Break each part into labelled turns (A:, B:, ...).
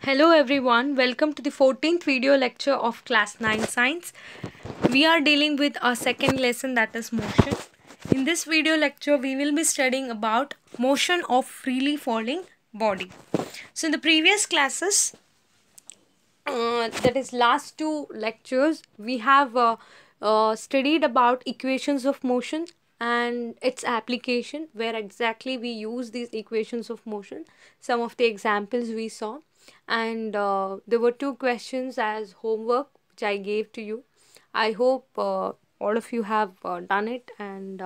A: Hello everyone, welcome to the 14th video lecture of class 9 science. We are dealing with our second lesson, that is motion. In this video lecture we will be studying about motion of freely falling body. So in the previous classes, that is last two lectures, we have studied about equations of motion and its application, where exactly we use these equations of motion. Some of the examples we saw, and there were two questions as homework which I gave to you. I hope all of you have done it, and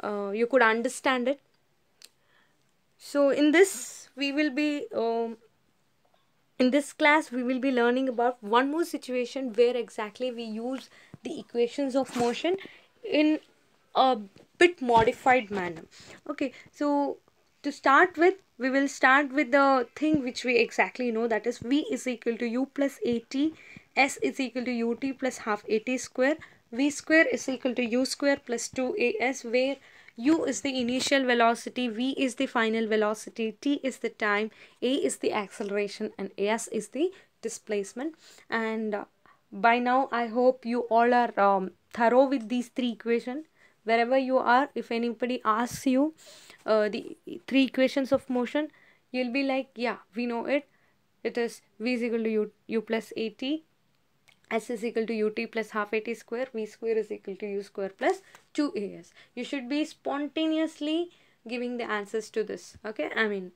A: you could understand it. So in this class we will be learning about one more situation where exactly we use the equations of motion in a bit modified manner. Okay, so to start with, we will start with the thing which we exactly know, that is v is equal to u plus at, s is equal to ut plus half at square, v square is equal to u square plus 2as, where u is the initial velocity, v is the final velocity, t is the time, a is the acceleration, and s is the displacement. And by now I hope you all are thorough with these three equations. Wherever you are, if anybody asks you the three equations of motion, you'll be like, yeah, we know it. It is v is equal to u plus at, s is equal to ut plus half at square, v square is equal to u square plus 2as. You should be spontaneously giving the answers to this. Okay, I mean,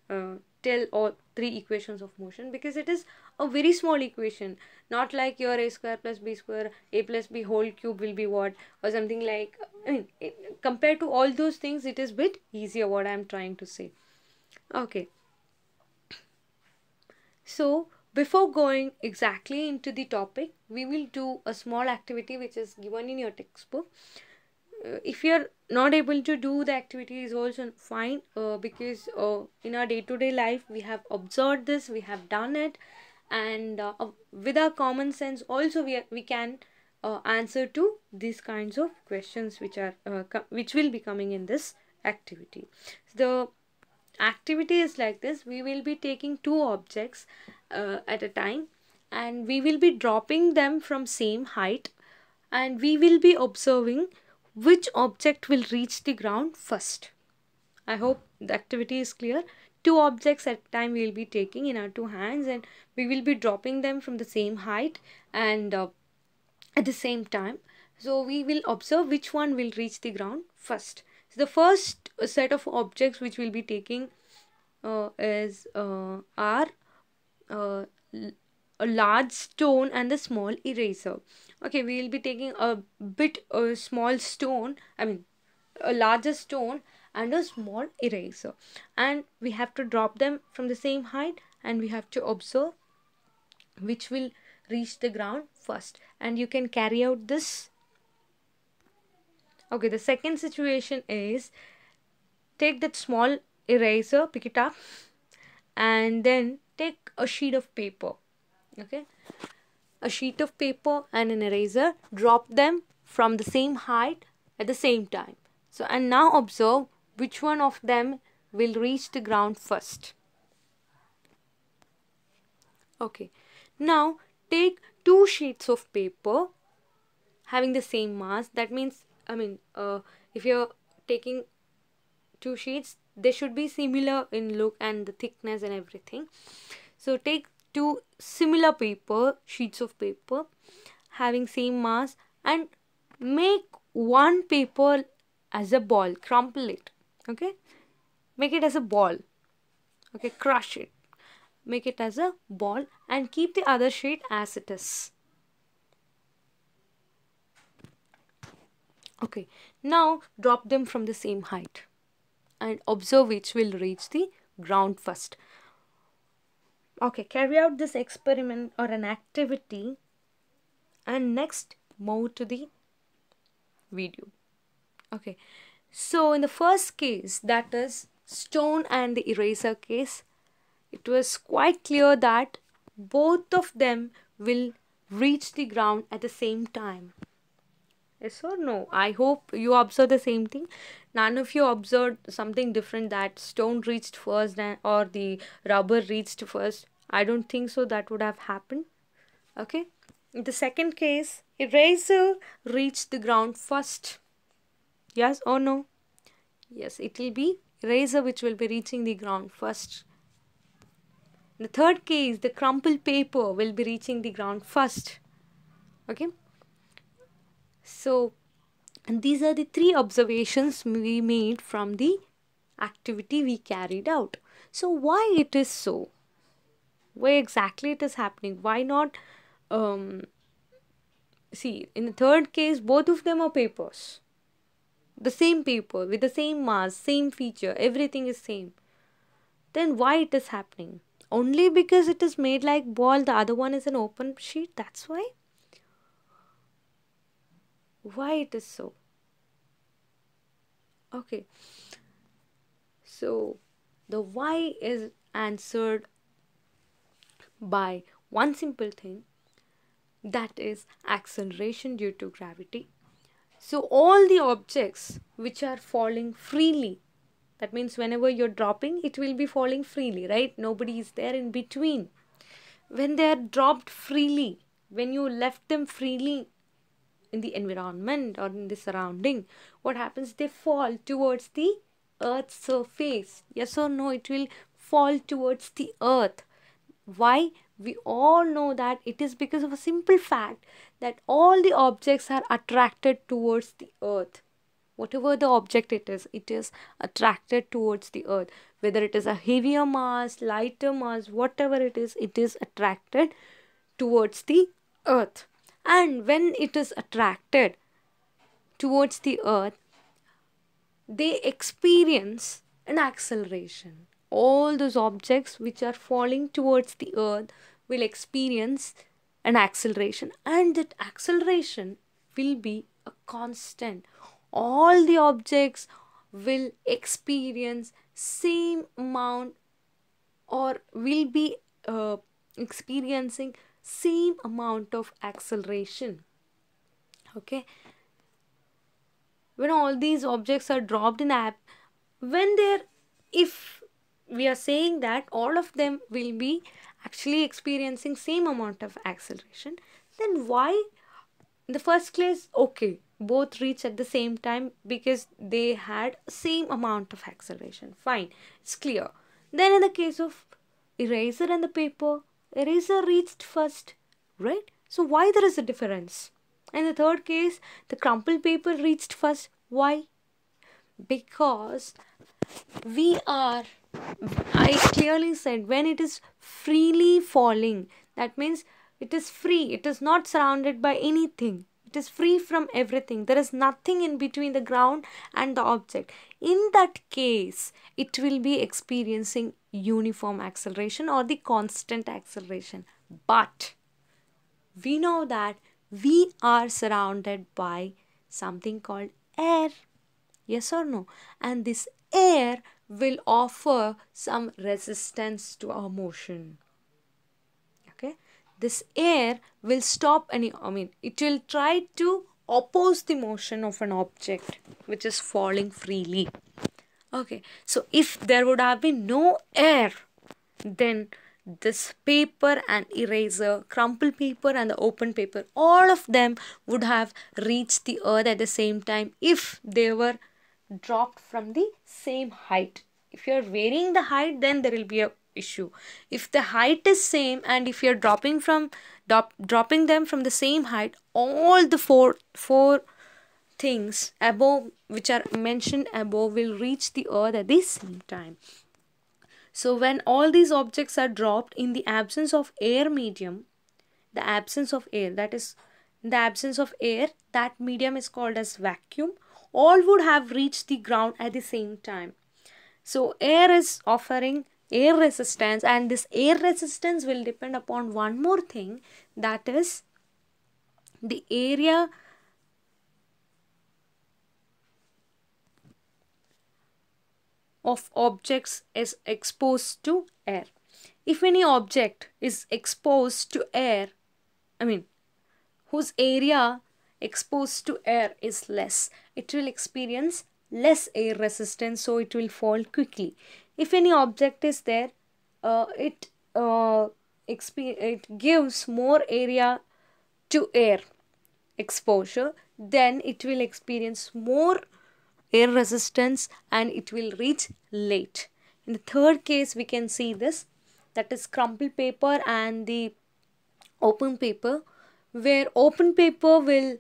A: tell all three equations of motion, because it is a very small equation, not like your a square plus b square, a plus b whole cube will be what, or something like, I mean, compared to all those things, it is bit easier, what I am trying to say. Okay, so before going exactly into the topic, we will do a small activity which is given in your textbook. If you're not able to do the activity is also fine, because in our day-to-day life we have observed this, we have done it, and with our common sense also we can answer to these kinds of questions which are which will be coming in this activity. The activity is like this: we will be taking two objects at a time, and we will be dropping them from same height, and we will be observing which object will reach the ground first. I hope the activity is clear. Two objects at a time we will be taking in our two hands, and we will be dropping them from the same height and at the same time. So we will observe which one will reach the ground first. So the first set of objects which we'll be taking is are uh, a large stone and a small eraser. Okay, we will be taking a bit a small stone, I mean a larger stone and a small eraser, and we have to drop them from the same height, and we have to observe which will reach the ground first, and you can carry out this. Okay, the second situation is, take that small eraser, pick it up, and then take a sheet of paper. Okay, a sheet of paper and an eraser, drop them from the same height at the same time. So, and now observe which one of them will reach the ground first. Okay, now take two sheets of paper having the same mass. That means, I mean, if you're taking two sheets, they should be similar in look and the thickness and everything. So take two similar sheets of paper having same mass, and make one paper as a ball, crumple it. Okay, make it as a ball. Okay, crush it, make it as a ball, and keep the other sheet as it is. Okay, now drop them from the same height and observe which will reach the ground first. Okay, carry out this experiment or an activity, and next move to the video. Okay, so in the first case, that is stone and the eraser case, it was quite clear that both of them will reach the ground at the same time. Yes or no? I hope you observe the same thing. None of you observed something different, that stone reached first or the rubber reached first. I don't think so that would have happened. Okay. In the second case, eraser reached the ground first. Yes or no? Yes, it will be eraser which will be reaching the ground first. In the third case, the crumpled paper will be reaching the ground first. Okay. So, and these are the three observations we made from the activity we carried out. So, why it is so? Why exactly it is happening? Why not? See, in the third case, both of them are papers. The same paper with the same mass, same feature, everything is same. Then why it is happening? Only because it is made like ball, the other one is an open sheet. That's why. Why it is so? Okay. So the why is answered by one simple thing, that is acceleration due to gravity. So all the objects which are falling freely, that means whenever you're dropping, it will be falling freely, right? Nobody is there in between. When they are dropped freely, when you left them freely in the environment or in the surrounding, what happens? They fall towards the earth's surface. Yes or no? It will fall towards the earth. Why? We all know that it is because of a simple fact that all the objects are attracted towards the earth. Whatever the object it is attracted towards the earth. Whether it is a heavier mass, lighter mass, whatever it is attracted towards the earth. And when it is attracted towards the earth, they experience an acceleration. All those objects which are falling towards the earth will experience an acceleration, and that acceleration will be a constant. All the objects will experience same amount, or will be experiencing same amount of acceleration. Okay, when all these objects are dropped in app, when they're, if we are saying that all of them will be actually experiencing same amount of acceleration, then why in the first place, okay, both reach at the same time because they had same amount of acceleration, fine, it's clear. Then in the case of eraser and the paper, eraser reached first, right? So why there is a difference? In the third case, the crumpled paper reached first. Why? Because we are, I clearly said, when it is freely falling, that means it is free, it is not surrounded by anything, it is free from everything, there is nothing in between the ground and the object. In that case, it will be experiencing uniform acceleration or the constant acceleration. But we know that we are surrounded by something called air. Yes or no? And this air will offer some resistance to our motion. Okay? This air will stop any, it will try to oppose the motion of an object which is falling freely. Okay, so if there would have been no air, then this paper and eraser, crumpled paper and the open paper, all of them would have reached the earth at the same time if they were dropped from the same height. If you are varying the height, then there will be a issue. If the height is same and if you are dropping them from the same height, all the four things above which are mentioned above will reach the earth at the same time. So when all these objects are dropped in the absence of air medium, the absence of air, that is, in the absence of air, that medium is called as vacuum, all would have reached the ground at the same time. So air is offering air resistance, and this air resistance will depend upon one more thing, that is the area of objects is exposed to air. If any object is exposed to air, whose area exposed to air is less, it will experience less air resistance, so it will fall quickly. If any object is there, it uh, it gives more area to air exposure, then it will experience more air resistance and it will reach late. In the third case, we can see this, that is crumpled paper and the open paper, where open paper will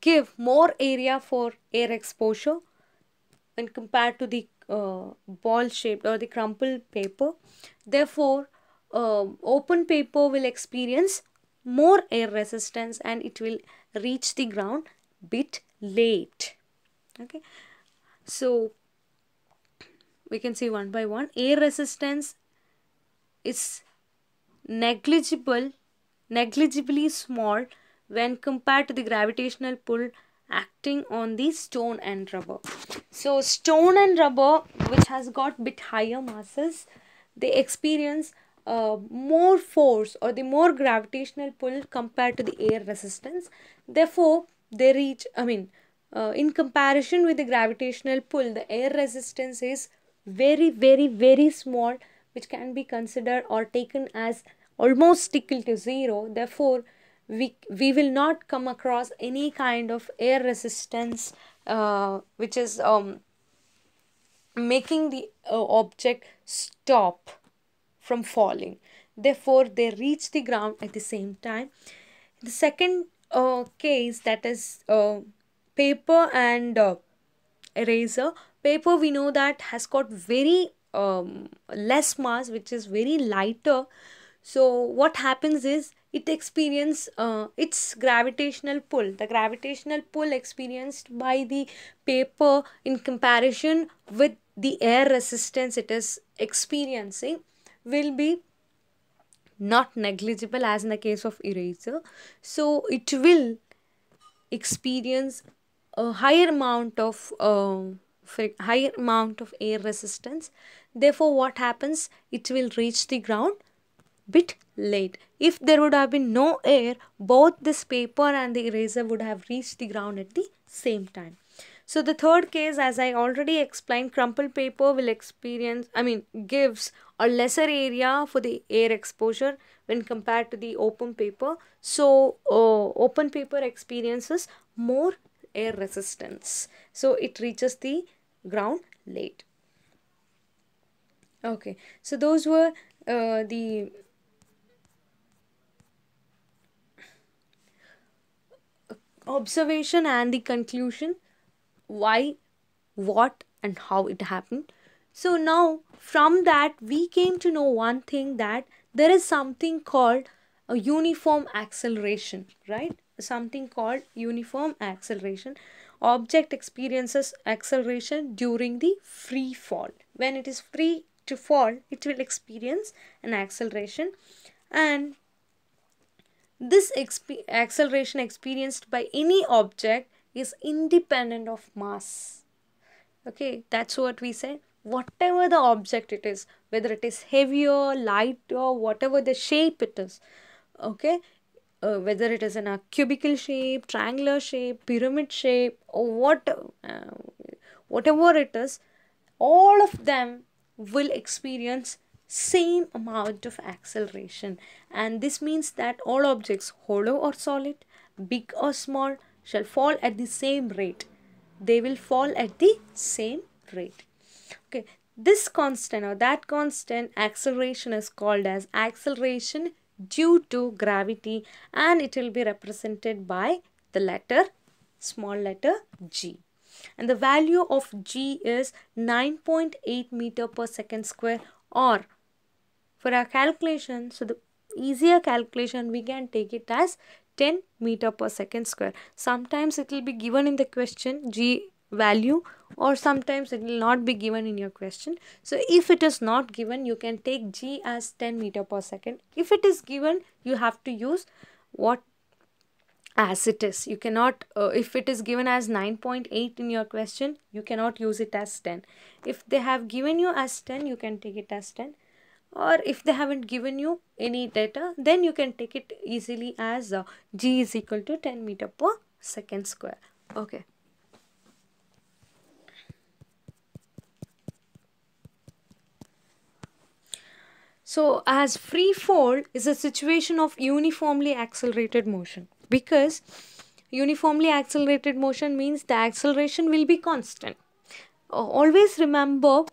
A: give more area for air exposure when compared to the ball shaped or the crumpled paper. Therefore, open paper will experience more air resistance and it will reach the ground bit late. Okay, so we can see one by one. Air resistance is negligible, negligibly small when compared to the gravitational pull acting on the stone and rubber. So stone and rubber, which has got bit higher masses, they experience more force or the more gravitational pull compared to the air resistance. Therefore, they reach, in comparison with the gravitational pull, the air resistance is very, very, very small, which can be considered or taken as almost equal to zero. Therefore, we will not come across any kind of air resistance which is making the object stop from falling. Therefore, they reach the ground at the same time. The second case, that is paper and eraser. Paper, we know that has got very less mass, which is very lighter. So what happens is it experience its gravitational pull. The gravitational pull experienced by the paper in comparison with the air resistance it is experiencing will be not negligible as in the case of eraser. So it will experience a higher amount of air resistance. Therefore, what happens, it will reach the ground bit late. If there would have been no air, both this paper and the eraser would have reached the ground at the same time. So the third case, as I already explained, crumpled paper will gives a lesser area for the air exposure when compared to the open paper. So open paper experiences more air resistance. So it reaches the ground late. Okay, so those were the observation and the conclusion, why, what, and how it happened. So now from that we came to know one thing, that there is something called a uniform acceleration, right? Something called uniform acceleration. Object experiences acceleration during the free fall. When it is free to fall, it will experience an acceleration, and this acceleration experienced by any object is independent of mass. Okay, that's what we say. Whatever the object it is, whether it is heavier, lighter, whatever the shape it is, okay, whether it is in a cubical shape, triangular shape, pyramid shape, or whatever it is, all of them will experience same amount of acceleration, and this means that all objects, hollow or solid, big or small, shall fall at the same rate. They will fall at the same rate. Okay, this constant or that constant acceleration is called as acceleration due to gravity, and it will be represented by the letter, small letter g, and the value of g is 9.8 meter per second square, or for our calculation, so the easier calculation, we can take it as 10 meter per second square. Sometimes it will be given in the question g value, or sometimes it will not be given in your question. So if it is not given, you can take g as 10 meter per second. If it is given, you have to use what as it is. You cannot, if it is given as 9.8 in your question, you cannot use it as 10. If they have given you as 10, you can take it as 10, or if they haven't given you any data, then you can take it easily as g is equal to 10 meter per second square. Okay. So, as free fall is a situation of uniformly accelerated motion, because uniformly accelerated motion means the acceleration will be constant. Always remember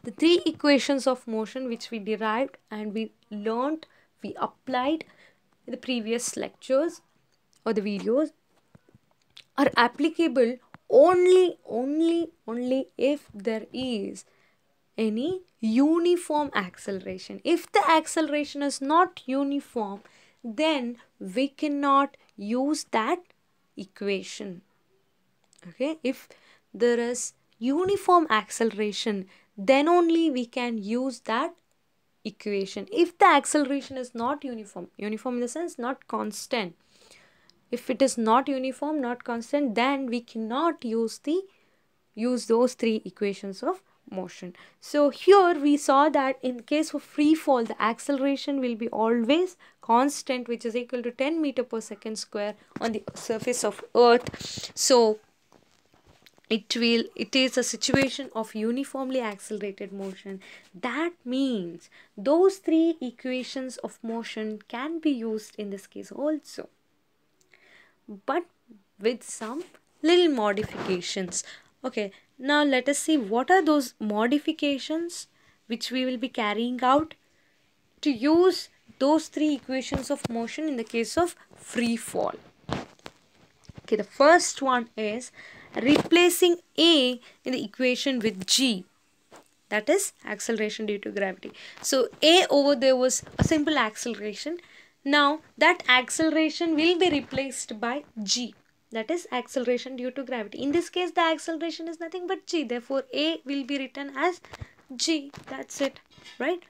A: the three equations of motion which we derived and we learnt, we applied in the previous lectures or the videos are applicable only if there is any uniform acceleration. If the acceleration is not uniform, then we cannot use that equation. Okay, if there is uniform acceleration, then only we can use that equation. If the acceleration is not uniform in the sense not constant, if it is not uniform, not constant, then we cannot use those three equations of motion. So here we saw that in case of free fall, the acceleration will be always constant, which is equal to 10 meter per second square on the surface of earth. So it is a situation of uniformly accelerated motion. That means those three equations of motion can be used in this case also, but with some little modifications. Okay, now let us see what are those modifications which we will be carrying out to use those three equations of motion in the case of free fall. Okay, the first one is replacing A in the equation with G, that is acceleration due to gravity. So A over there was a simple acceleration. Now that acceleration will be replaced by G, that is acceleration due to gravity. In this case the acceleration is nothing but G, therefore A will be written as G. That's it, right?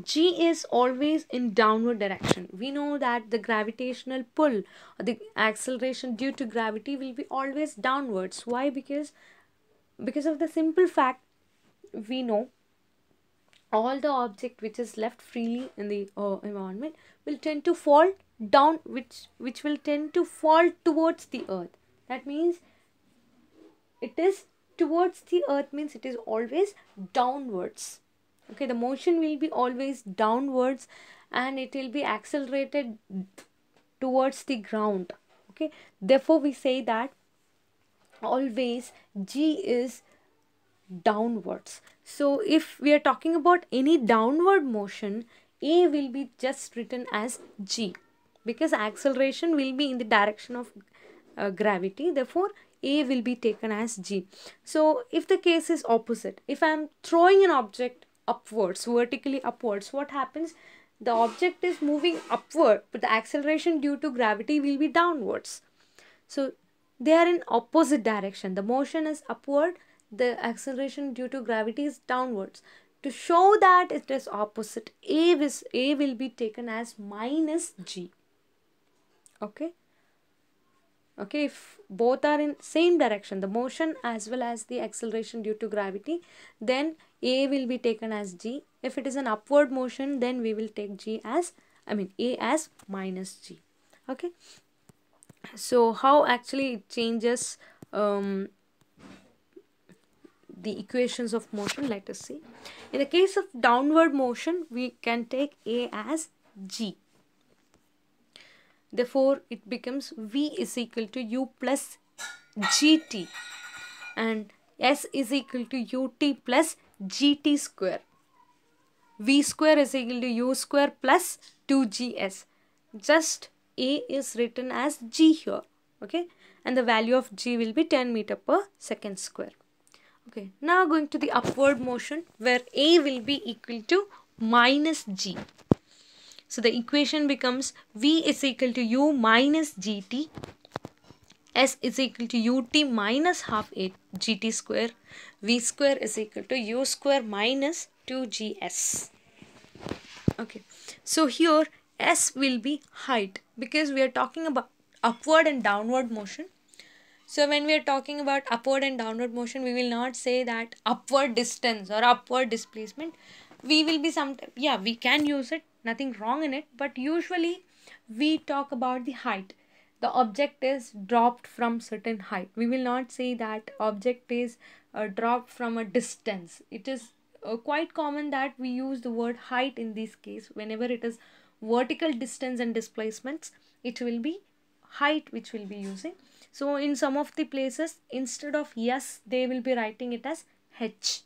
A: G is always in downward direction. We know that the gravitational pull or the acceleration due to gravity will be always downwards. Why? Because of the simple fact, we know all the object which is left freely in the environment will tend to fall down, which will tend to fall towards the earth. That means it is towards the earth, means it is always downwards. Okay, the motion will be always downwards and it will be accelerated towards the ground. Okay, therefore we say that always G is downwards. So if we are talking about any downward motion, A will be just written as G, because acceleration will be in the direction of gravity, therefore A will be taken as G. So if the case is opposite, if I am throwing an object upwards, vertically upwards, what happens? The object is moving upward, but the acceleration due to gravity will be downwards. So they are in opposite direction. The motion is upward, the acceleration due to gravity is downwards. To show that it is opposite, A will be taken as minus G. Okay. Okay, if both are in same direction, the motion as well as the acceleration due to gravity, then A will be taken as G. If it is an upward motion, then we will take A as minus G. Okay. So how actually it changes the equations of motion, let us see. In the case of downward motion, we can take A as G. Therefore, it becomes V is equal to U plus GT and S is equal to UT plus GT square. V square is equal to U square plus 2GS. Just A is written as G here. Okay, and the value of G will be 10 meter per second square. Okay, now going to the upward motion where A will be equal to minus G. So the equation becomes V is equal to U minus GT, S is equal to UT minus half GT square, V square is equal to U square minus 2GS. Okay, so here S will be height, because we are talking about upward and downward motion. So when we are talking about upward and downward motion, we will not say that upward distance or upward displacement. We will be we can use it, nothing wrong in it, but usually we talk about the height. The object is dropped from certain height. We will not say that object is dropped from a distance. It is quite common that we use the word height in this case. Whenever it is vertical distance and displacements, it will be height which will be using. So in some of the places, instead of yes, they will be writing it as h.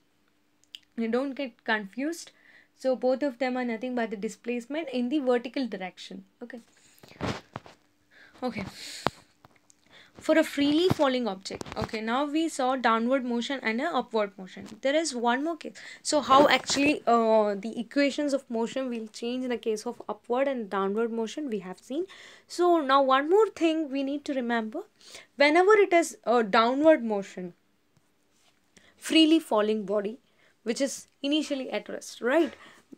A: You don't get confused. So both of them are nothing but the displacement in the vertical direction. Okay. For a freely falling object, okay, now we saw downward motion and a upward motion. There is one more case. So how actually the equations of motion will change in the case of upward and downward motion we have seen. So now one more thing we need to remember: whenever it is a downward motion, freely falling body which is initially at rest, right,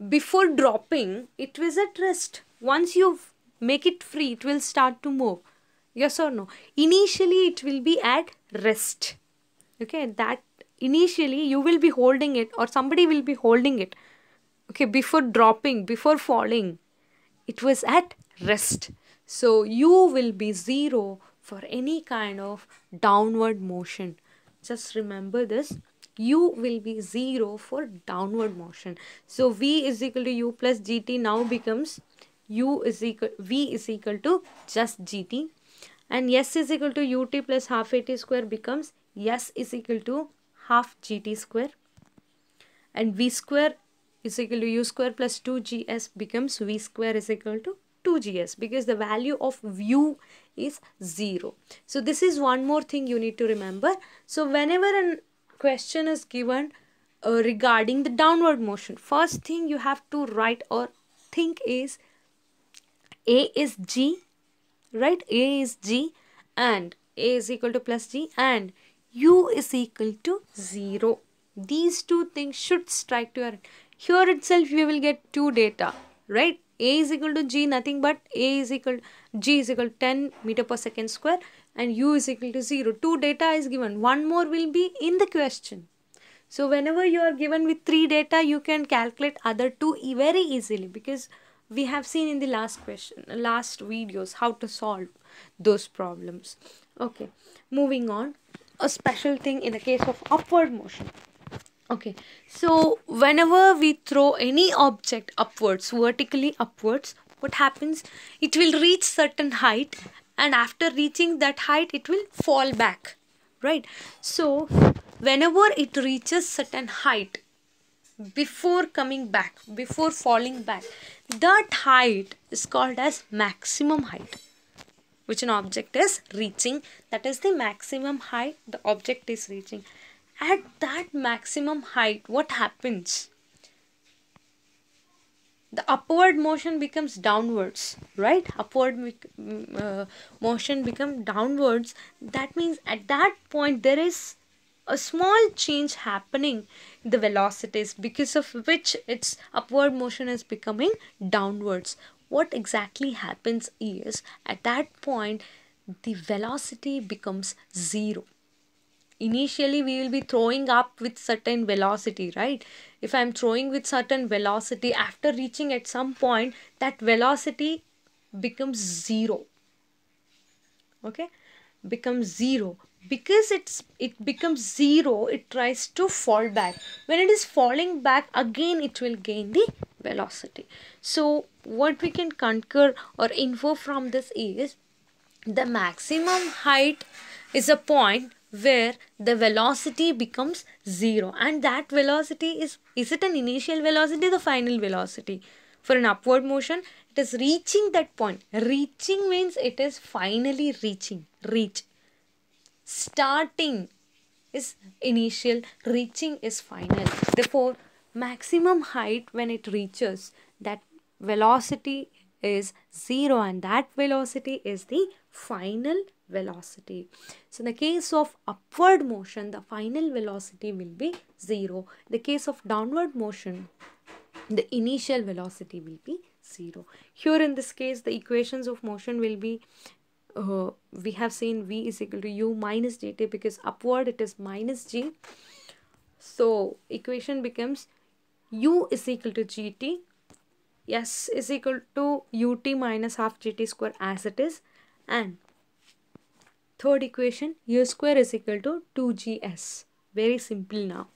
A: before dropping it was at rest. Once you make it free, it will start to move. Yes or no? Initially it will be at rest. Okay, that initially you will be holding it or somebody will be holding it. Okay, before dropping, before falling, it was at rest. So you will be 0 for any kind of downward motion. Just remember this. U will be 0 for downward motion. So V is equal to U plus GT now becomes V is equal to just GT. And S is equal to UT plus half AT square becomes S is equal to half GT square. And V square is equal to U square plus 2GS becomes V square is equal to 2GS, because the value of U is 0. So this is one more thing you need to remember. So whenever a question is given regarding the downward motion, first thing you have to write or think is A is G, right? A is G and A is equal to plus G and U is equal to 0. These two things should strike to your head. Here itself you will get two data, right? A is equal to G, nothing but A is equal G is equal to 10 meter per second square and U is equal to 0. Two data is given. One more will be in the question. So whenever you are given with 3 data, you can calculate other 2 very easily, because we have seen in the last videos how to solve those problems. Okay, moving on. A special thing in the case of upward motion. Okay, so whenever we throw any object upwards, vertically upwards, what happens? It will reach certain height, and after reaching that height, it will fall back, right? So whenever it reaches certain height, before coming back, before falling back, that height is called as maximum height which an object is reaching. That is the maximum height the object is reaching. At that maximum height, what happens? The upward motion becomes downwards, right? Motion becomes downwards. That means at that point there is a small change happening in the velocities, because of which its upward motion is becoming downwards. What exactly happens is, at that point the velocity becomes 0. Initially we will be throwing up with certain velocity, right? If I am throwing with certain velocity, after reaching at some point that velocity becomes 0. Okay, becomes 0. Because it becomes 0, it tries to fall back. When it is falling back again, it will gain the velocity. So what we can concur or infer from this is, the maximum height is a point where the velocity becomes 0, and that velocity is it an initial velocity, the final velocity? For an upward motion, it is reaching that point. Reaching means it is finally reaching. Reach. Starting is initial, reaching is final. Therefore, maximum height, when it reaches, that velocity is 0, and that velocity is the final velocity. So in the case of upward motion, the final velocity will be 0. In the case of downward motion, the initial velocity will be 0. Here in this case, the equations of motion will be, we have seen V is equal to U minus dt, because upward it is minus G. So equation becomes U is equal to GT, S is equal to UT minus half GT square as it is, and third equation, U square is equal to 2GS. Very simple now.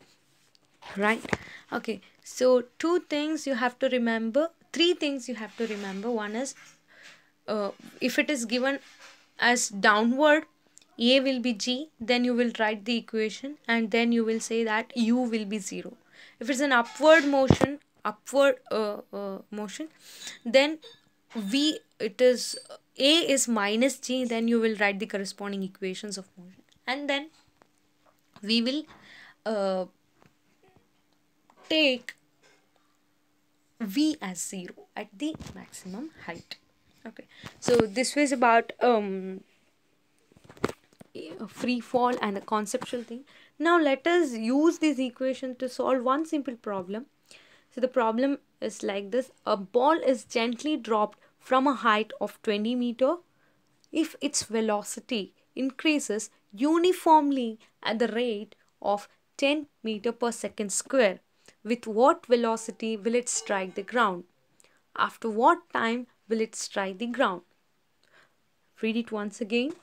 A: right? Okay, so two things you have to remember, three things you have to remember. One is, if it is given as downward, a will be g, then you will write the equation and then you will say that u will be 0. If it's an upward motion, motion, then v, it is a is minus g, then you will write the corresponding equations of motion, and then we will uh, take v as 0 at the maximum height. Okay, so this was about a free fall and a conceptual thing. Now let us use this equation to solve one simple problem. So the problem is like this: a ball is gently dropped from a height of 20 meter if its velocity increases uniformly at the rate of 10 meter per second square. With what velocity will it strike the ground? After what time will it strike the ground? Read it once again.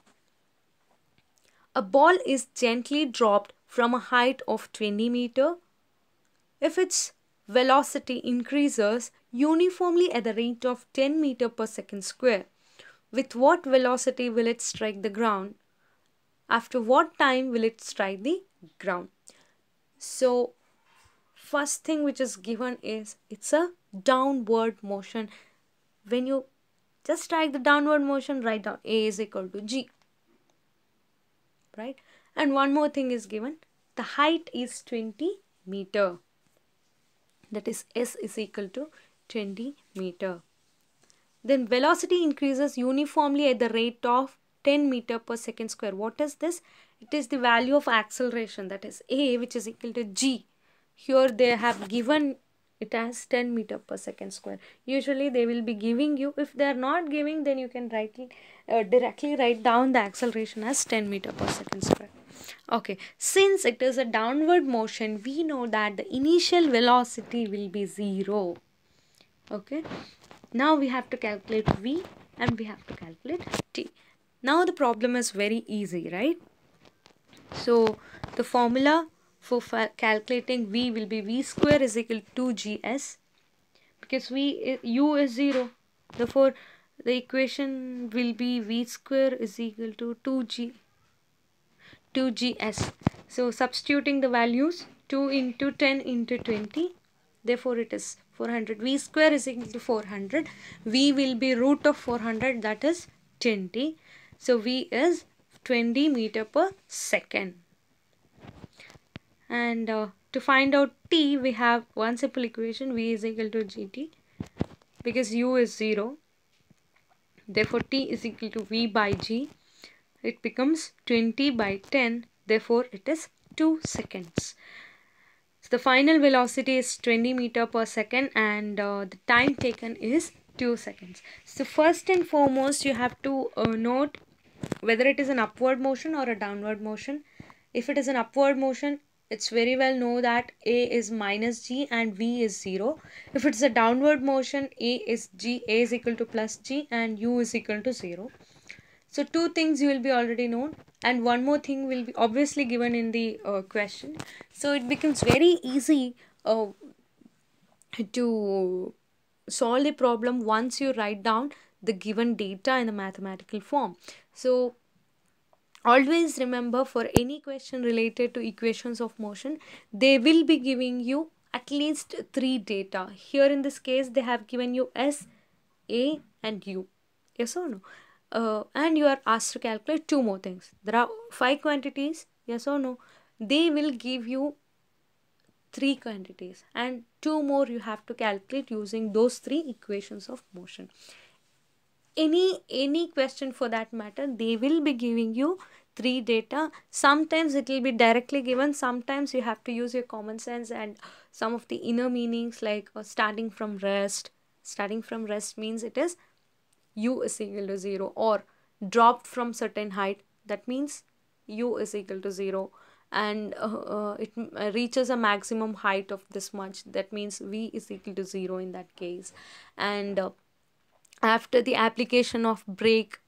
A: A ball is gently dropped from a height of 20 meter if its velocity increases uniformly at the rate of 10 meter per second square. With what velocity will it strike the ground? After what time will it strike the ground? So first thing which is given is it's a downward motion. When you just strike the downward motion, write down a is equal to g, right? And one more thing is given, the height is 20 meter, that is s is equal to 20 meter. Then velocity increases uniformly at the rate of 10 meter per second square. What is this? It is the value of acceleration, that is a, which is equal to g. Here they have given it as 10 meter per second square. Usually they will be giving you, if they are not giving, then you can directly write down the acceleration as 10 meter per second square. Okay, since it is a downward motion, we know that the initial velocity will be 0. Okay, now we have to calculate v and we have to calculate t. Now the problem is very easy, right? So the formula for calculating v will be v square is equal to 2gs, because u is 0. Therefore the equation will be v square is equal to 2gs. So substituting the values, 2 into 10 into 20, therefore it is 400. V square is equal to 400. V will be root of 400, that is 20. So V is 20 meter per second. And to find out T, we have one simple equation, V is equal to GT, because U is 0. Therefore T is equal to V by G. It becomes 20 by 10. Therefore it is 2 seconds. So the final velocity is 20 meter per second and the time taken is 2 seconds. So first and foremost you have to note whether it is an upward motion or a downward motion. If it is an upward motion, it's very well know that a is minus g and v is 0. If it's a downward motion, a is equal to plus g and u is equal to 0. So two things you will be already known, and one more thing will be obviously given in the question. So it becomes very easy to solve the problem once you write down the given data in the mathematical form. So always remember, for any question related to equations of motion, they will be giving you at least 3 data. Here in this case, they have given you S, A and U. Yes or no? And you are asked to calculate 2 more things. There are 5 quantities. Yes or no? They will give you 3 quantities and 2 more you have to calculate using those 3 equations of motion. Any question for that matter, they will be giving you 3 data. Sometimes it will be directly given, sometimes you have to use your common sense and some of the inner meanings, like starting from rest. Starting from rest means it is u is equal to 0, or dropped from certain height, that means u is equal to 0, and it reaches a maximum height of this much, that means v is equal to 0 in that case. And after the application of brake,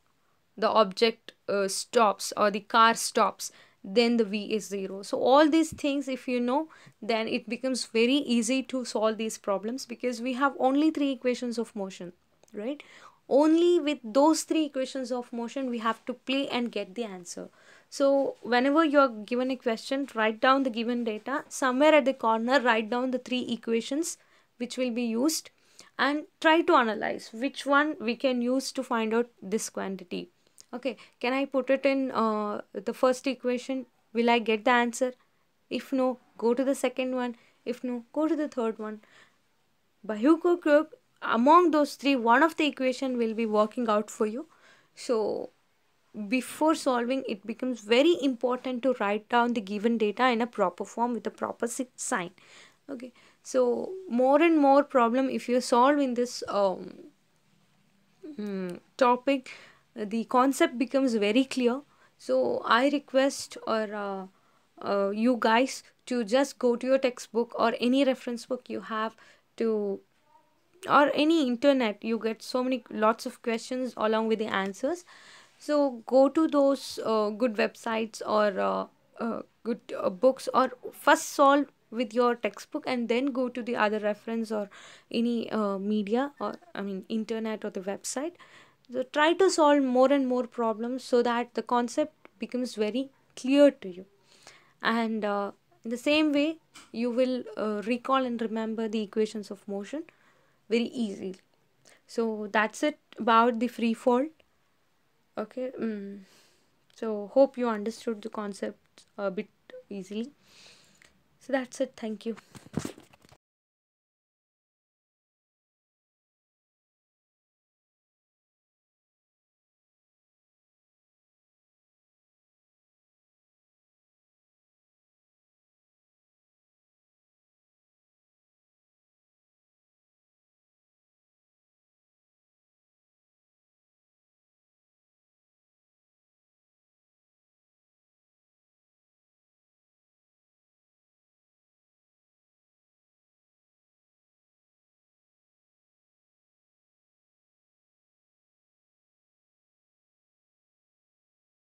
A: the object stops or the car stops, then the v is 0. So all these things if you know, then it becomes very easy to solve these problems, because we have only three equations of motion, right? Only with those three equations of motion we have to play and get the answer. So whenever you're given a question, write down the given data, somewhere at the corner write down the three equations which will be used, and try to analyze which one we can use to find out this quantity. Okay, can I put it in the first equation? Will I get the answer? If no, go to the second one. If no, go to the third one. By hook or crook, among those three, one of the equation will be working out for you. So before solving, it becomes very important to write down the given data in a proper form with a proper sign. Okay, so more and more problem if you solve in this topic, the concept becomes very clear. So I request or you guys to just go to your textbook or any reference book you have, to or any internet, you get so many lots of questions along with the answers. So go to those good websites or good books, or first solve with your textbook and then go to the other reference or any media, or I mean internet or the website. So try to solve more and more problems so that the concept becomes very clear to you, and in the same way you will recall and remember the equations of motion very easily. So that's it about the free fall. Okay. So hope you understood the concept a bit easily. So that's it. Thank you.